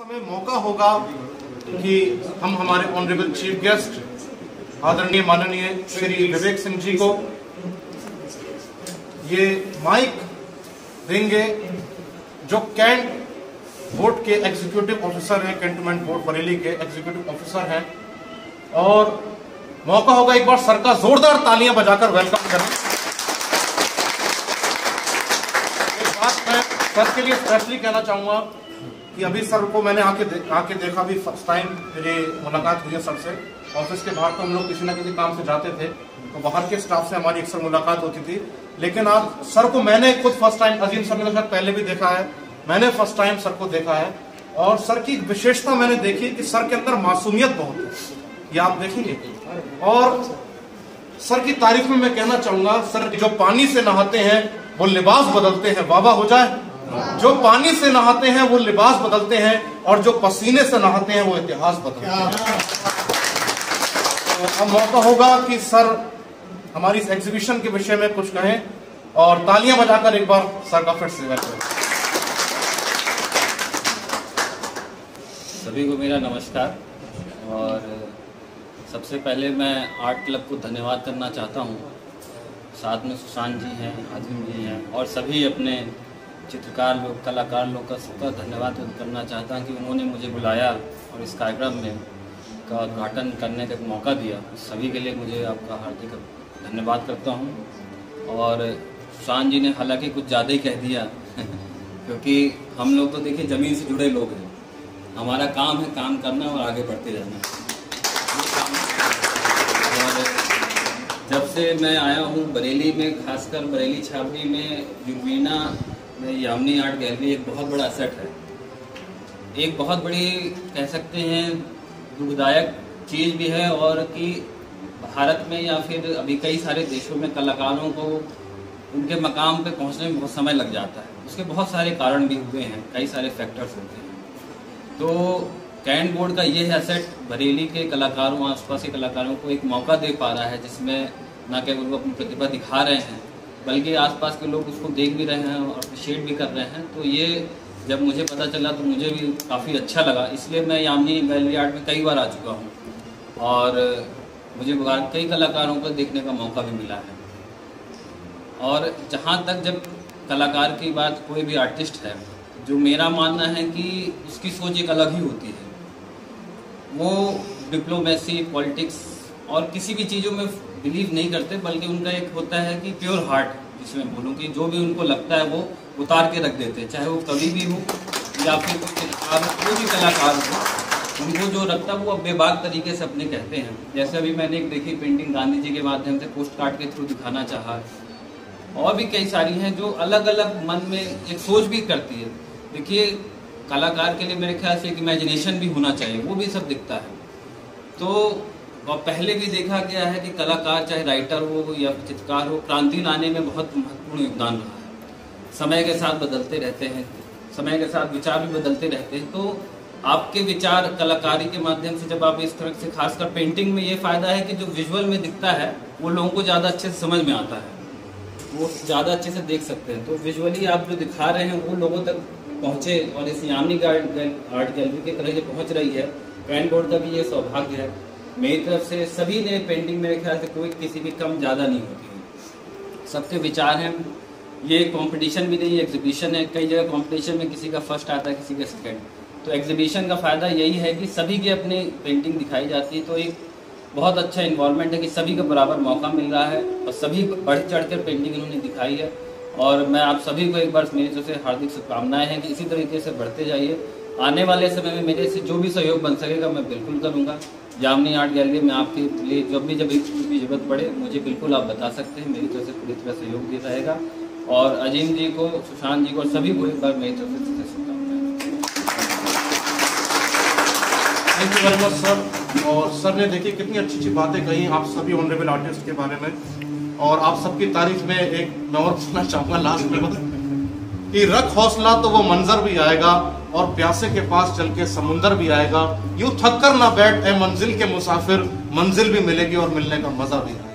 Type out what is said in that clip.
समय मौका होगा कि हम हमारे ऑनरेबल चीफ गेस्ट आदरणीय माननीय श्री विवेक सिंह जी को ये माइक देंगे, जो कैंट बोर्ड के एग्जीक्यूटिव ऑफिसर हैं, कैंटोनमेंट बोर्ड बरेली के एग्जीक्यूटिव ऑफिसर हैं, और मौका होगा एक बार सर का जोरदार तालियां बजाकर वेलकम करें। एक बात मैं सर के लिए स्पेशली कहना चाहूंगा कि अभी सर को मैंने आके देखा भी, फर्स्ट टाइम मेरी मुलाकात हुई है सर से। ऑफिस के बाहर तो हम लोग किसी ना किसी काम से जाते थे, तो बाहर के स्टाफ से हमारी अक्सर मुलाकात होती थी, लेकिन आज सर को मैंने खुद फर्स्ट टाइम, अजीम सर ने शायद पहले भी देखा है, मैंने फर्स्ट टाइम सर को देखा है। और सर की विशेषता मैंने देखी कि सर के अंदर मासूमियत बहुत है, ये आप देखेंगे। और सर की तारीफ में मैं कहना चाहूंगा, सर जो पानी से नहाते हैं वो लिबास बदलते हैं, वाह वाह हो जाए। जो पानी से नहाते हैं वो लिबास बदलते हैं, और जो पसीने से नहाते हैं वो इतिहास बदलते हैं। तो अब मौका होगा कि सर हमारी इस एग्जीबिशन के विषय में कुछ कहें, और तालियां बजाकर एक बार सर का फिर से वेलकम। सभी को मेरा नमस्कार। और सबसे पहले मैं आर्ट क्लब को धन्यवाद करना चाहता हूँ। साथ में सुशांत जी हैं, आजिम जी हैं, और सभी अपने चित्रकार लोग, कलाकार लोग का सबका धन्यवाद करना चाहता हूँ कि उन्होंने मुझे बुलाया और इस कार्यक्रम में का उद्घाटन करने का मौका दिया। सभी के लिए मुझे आपका हार्दिक धन्यवाद करता हूँ। और सुशांत जी ने हालांकि कुछ ज़्यादा ही कह दिया क्योंकि हम लोग तो देखिए ज़मीन से जुड़े लोग हैं, हमारा काम है काम करना और आगे बढ़ते रहना। और जब से मैं आया हूँ बरेली में, खासकर बरेली छावनी में यूवीना में यामिनी आर्ट गैलरी एक बहुत बड़ा सेट है। एक बहुत बड़ी कह सकते हैं दुखदायक चीज़ भी है, और कि भारत में या फिर अभी कई सारे देशों में कलाकारों को उनके मकाम पे पहुंचने में बहुत समय लग जाता है। उसके बहुत सारे कारण भी हुए हैं, कई सारे फैक्टर्स होते हैं। तो कैंट बोर्ड का ये एसेट बरेली के कलाकारों, आसपास के कलाकारों को एक मौका दे पा रहा है, जिसमें न केवल वो अपनी प्रतिभा दिखा रहे हैं बल्कि आसपास के लोग उसको देख भी रहे हैं और अप्रिशिएट भी कर रहे हैं। तो ये जब मुझे पता चला तो मुझे भी काफ़ी अच्छा लगा। इसलिए मैं यामिनी गैलरी आर्ट में कई बार आ चुका हूँ और मुझे कई कलाकारों को देखने का मौका भी मिला है। और जहाँ तक जब कलाकार की बात, कोई भी आर्टिस्ट है, जो मेरा मानना है कि उसकी सोच एक अलग ही होती है। वो डिप्लोमेसी, पॉलिटिक्स और किसी भी चीज़ों में बिलीव नहीं करते, बल्कि उनका एक होता है कि प्योर हार्ट, जिसमें बोलूँ कि जो भी उनको लगता है वो उतार के रख देते हैं, चाहे वो कवि भी हो या फिर कोई भी कलाकार हो। उनको जो लगता है वो बेबाक तरीके से अपने कहते हैं। जैसे अभी मैंने एक देखी पेंटिंग गांधी जी के माध्यम से पोस्ट कार्ड के थ्रू दिखाना चाहा, और भी कई सारी हैं जो अलग अलग मन में एक सोच भी करती है। देखिए, कलाकार के लिए मेरे ख्याल से एक इमेजिनेशन भी होना चाहिए, वो भी सब दिखता है। तो और पहले भी देखा गया है कि कलाकार चाहे राइटर हो या चित्रकार हो, क्रांति लाने में बहुत महत्वपूर्ण योगदान रहा है। समय के साथ बदलते रहते हैं, समय के साथ विचार भी बदलते रहते हैं। तो आपके विचार कलाकारी के माध्यम से जब आप इस तरह से, खासकर पेंटिंग में ये फ़ायदा है कि जो विजुअल में दिखता है वो लोगों को ज़्यादा अच्छे से समझ में आता है, वो ज़्यादा अच्छे से देख सकते हैं। तो विजुअली आप जो दिखा रहे हैं वो लोगों तक पहुँचे, और इस यामिनी आर्ट गैलरी की तरह जो पहुँच रही है, कैंट बोर्ड का भी ये सौभाग्य है। मेरी तरफ से सभी ने पेंटिंग, मेरे ख्याल से कोई किसी भी कम ज़्यादा नहीं होती है, सबके विचार हैं। ये कंपटीशन भी नहीं, एग्जीबिशन है। कई जगह कंपटीशन में किसी का फर्स्ट आता है, किसी का सेकंड। तो एग्जीबिशन का फ़ायदा यही है कि सभी की अपनी पेंटिंग दिखाई जाती है। तो एक बहुत अच्छा इन्वॉल्वमेंट है कि सभी को बराबर मौका मिल रहा है, और सभी बढ़ चढ़ कर पेंटिंग इन्होंने दिखाई है। और मैं आप सभी को एक बार मेरी तरफ से हार्दिक शुभकामनाएँ हैं कि इसी तरीके से बढ़ते जाइए। आने वाले समय में मेरे से जो भी सहयोग बन सकेगा मैं बिल्कुल करूँगा। यामिनी आर्ट गैलरी में आपके लिए जब भी जरूरत पड़े मुझे बिल्कुल आप बता सकते हैं, मेरी तरफ से पूरी तरह सहयोग भी रहेगा। और अजीम जी को, सुशांत जी को और सभी को एक बार मेरी तरफ से शुभकामनाएं। Thank you very much sir. और सर ने देखिए कितनी अच्छी अच्छी बातें कही आप सभी ऑनरेबल आर्टिस्ट के बारे में, और आप सबकी तारीफ में एक मैं और सुनना चाहूँगा लास्ट में कि रख हौसला तो वो मंजर भी आएगा, और प्यासे के पास चल के समुंदर भी आएगा। यूं थक कर ना बैठ ए मंजिल के मुसाफिर, मंजिल भी मिलेगी और मिलने का मजा भी आएगा।